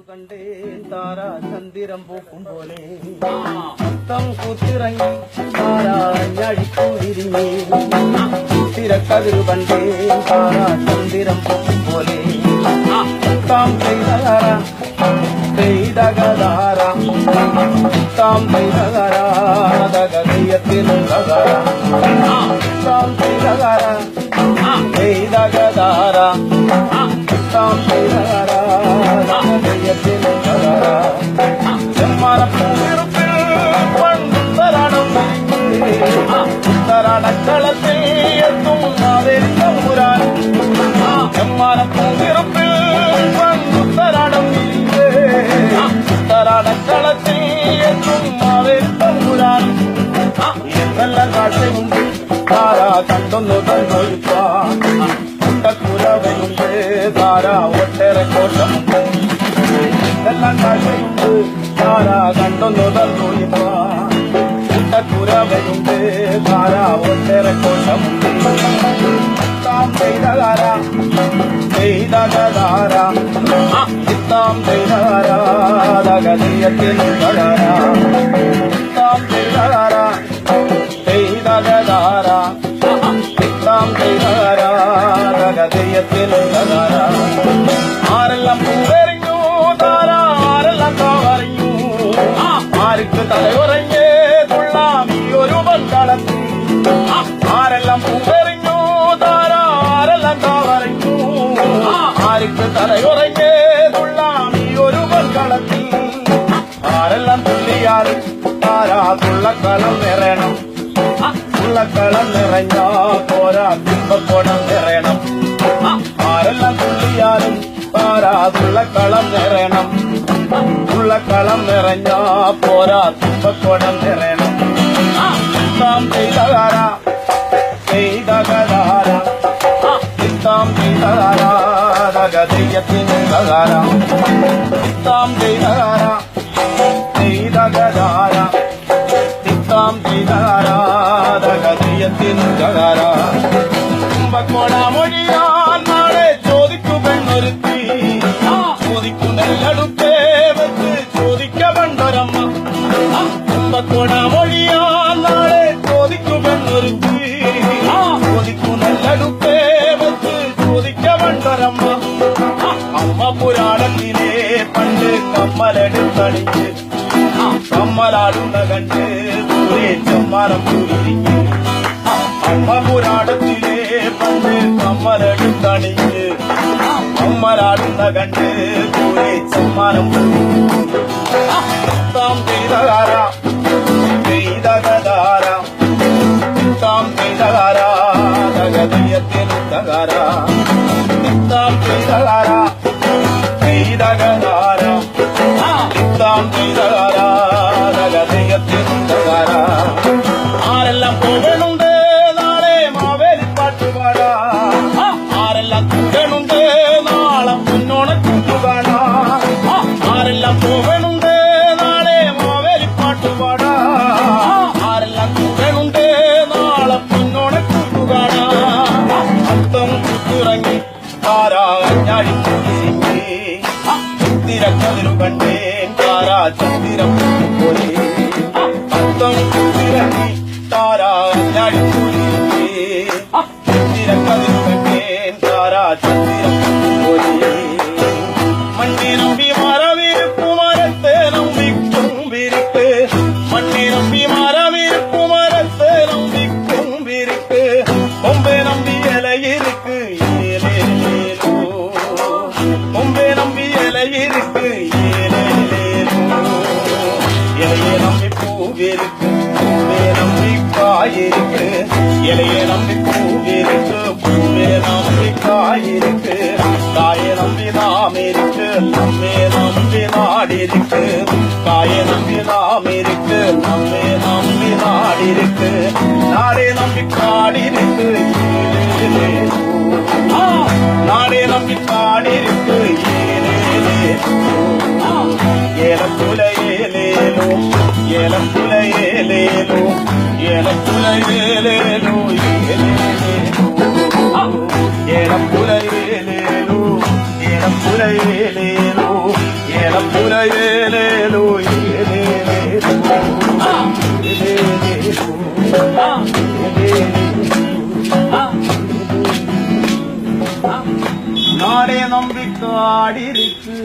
കണ്ടേൻ താരാ ചന്ദിരം പൂക്കും പോലെ മൊത്തം കൂത്തിറങ്ങി താരാഞ്ഞഴിക്കൂരിഞ്ഞേ തിരക്കതിരു കണ്ടേൻ താരാ ചന്ദിരം പൂക്കും പോലെ താം പെയ്തകധാര താം പെയ്തകരാതകയത്തിനും കഥാര താം പെയ്തകര പെയ്തകധാര താം പെയ്തകരാതകയത്തിനും കഥാര ചെമ്മരപ്പൂവിറുപ്പിൽ പണ്ടുത്തരാടം തരാടക്കളത്തിൽ എത്തും തമ്പുരാൻ ചെമ്മരപ്പൂവിറുപ്പിൽ പണ്ടുത്തരാടം തരാടക്കളത്തിൽ എത്തും തമ്പുരാൻ നല്ല കാഴ്ചയുണ്ട് താരാ കണ്ടൊന്നു തന്നൊരുക്കുലവയുണ്ട് താരാ ഒട്ടേറെ കോശമുണ്ട് നല്ല കാഴ്ചയുണ്ട് താരാ കണ്ടൊന്നു തന്നൊരുക്കുലവയുണ്ട് താരാ ഒട്ടേറെ കോശമുണ്ട് താം ചെയ്തകാര ചെയ്തകധാര ചിത്താം ചെയ്തകാരാതകയത്തിനും കധാര ചിത്താം ചെയ്തകാര ചെയ്തകധാര ചിത്താം ചെയ്തകാരാതകയത്തിനും കധാര ആരെല്ലാം പൂവെറിഞ്ഞു താര ആരെല്ലാം കാവറിഞ്ഞു ആർക്ക് തലയുറഞ്ഞേ കൊള്ളാം ഈ ഒരു മൺകളത്തിൽ ആരെല്ലാം പൂവെറിഞ്ഞു താര ആരെല്ലാം കാവറിഞ്ഞു ആർക്ക് തലയുറഞ്ഞേ കൊള്ളാം ഈ ഒരു മൺകളത്തിൽ ആരെല്ലാം തുള്ളിയാലും താരാ തുള്ളക്കളം നിറയണം തുള്ളക്കളം നിറഞ്ഞ പോരാ തുമ്പക്കോണം നിറയണം ആരെല്ലാം തുള്ളിയാലും താരാ തുള്ളക്കളം നിറയണം തുള്ളക്കളം നിറഞ്ഞ പോരാ തുമ്പക്കോണം നിറയണം ചിത്താം ചെയ്തകാര ചെയ്തകധാര ചിത്താം ചെയ്തകാരാതകയത്തിനും കധാര ചിത്താം ചെയ്തകാര ചെയ്തകധാര ചിത്താം ചെയ്തകാരാതകയത്തിനും കധാര കുംഭക്കോണമൊഴിയാൻ നാളെ ചോദിക്കു പെണ്ണൊരുത്തി ചോദിക്കു നെല്ലടുപ്പേ വെച്ച് ചോദിക്ക പണ്ടൊരമ്മ കുംഭക്കോണമൊഴിയാൻ നാളെ ചോദിക്കു പെണ്ണൊരുത്തി ചോദിക്കു നെല്ലടുപ്പേ വെച്ച് ചോദിക്ക പണ്ടൊരമ്മ അമ്മ പുരാണത്തിലെ പണ്ട് കമ്മലെടുത്തണിഞ്ഞ് കമ്മലാടുന്ന കണ്ട് ദൂരെ ചെമ്മാനം കൂരിഞ്ഞ് അമ്മ പുരാണത്തിലെ പണ്ട് കമ്മലെടുത്തണിഞ്ഞ് കമ്മലാടുന്ന കണ്ട് ദൂരെ ചെമ്മാനം താം ചെയ്തകാര ചെയ്തകധാര താം ചെയ്തകാരാതകയത്തിനും കധാര താം ചെയ്തകാര ചെയ്തകധാര താം ചെയ്തകാരാതകയത്തിനും കധാര ആരെല്ലാം പോകണുണ്ട് നാളെ മാവേലിപ്പാട്ട് പാടാ ആരെല്ലാം കൂടണുണ്ട് നാളെ മുന്നോണക്കൂട്ടു കാണാ ആരെല്ലാം പോകണുണ്ട് നാളെ മാവേലിപ്പാട്ട് പാടാ ആരെല്ലാം കൂടണുണ്ട് നാളെ മുന്നോണക്കൂട്ടു കാണാ അത്തം കുത്തിറങ്ങി താരാ ഞാഴിക്കൂരിഞ്ഞേ തിരക്കതിരു കണ്ടേൻ താരാ ചന്ദിരം പോലെ അത്തം കുത്തിറങ്ങി താരാ ഞാഴിക്കൂരിഞ്ഞേ തിരക്കതിരു കണ്ടേൻ താരാ ചന്ദിരം പോലെ മണ്ണിനമ്പി മരവിരിപ്പുമരത്തെ നമ്പിക്കും വിരിക്ക് മണ്ണിനമ്പി മരവിരിപ്പുമരത്തെ നമ്പിക്കും വിരിക്ക് കൊമ്പെ നമ്പി ഇലയിരിക്ക് ഏലേലേലോ കൊമ്പെ നമ്പി ഇലയിരിക്ക് ഏലേലേലോ ഇലയെ നമ്പി പൂവിരിക്ക് പൂവേ നമ്പി കായിരിക്ക് ഇലയെ നമ്പി പൂവിരിക്ക് പൂവേ നമ്പി കായിരിക്ക് കായെ നമ്പി നാമിരിക്ക് നമ്മെ നമ്പി നാടിരിക്ക് കായെ നമ്പി നാമിരിക്ക് നമ്മെ നമ്പി നാടിരിക്ക് നാടേ നമ്പി കാടിരിക്ക് നാടേ നമ്പി കാടിരിക്ക് ഏലക്കുലയേലേലോ ഏലക്കുലയേലേലോ ഏലക്കുലയേലേലോ ഏലേലോ ഏലേലോ நாடே நம்பிக்காடிருக்கு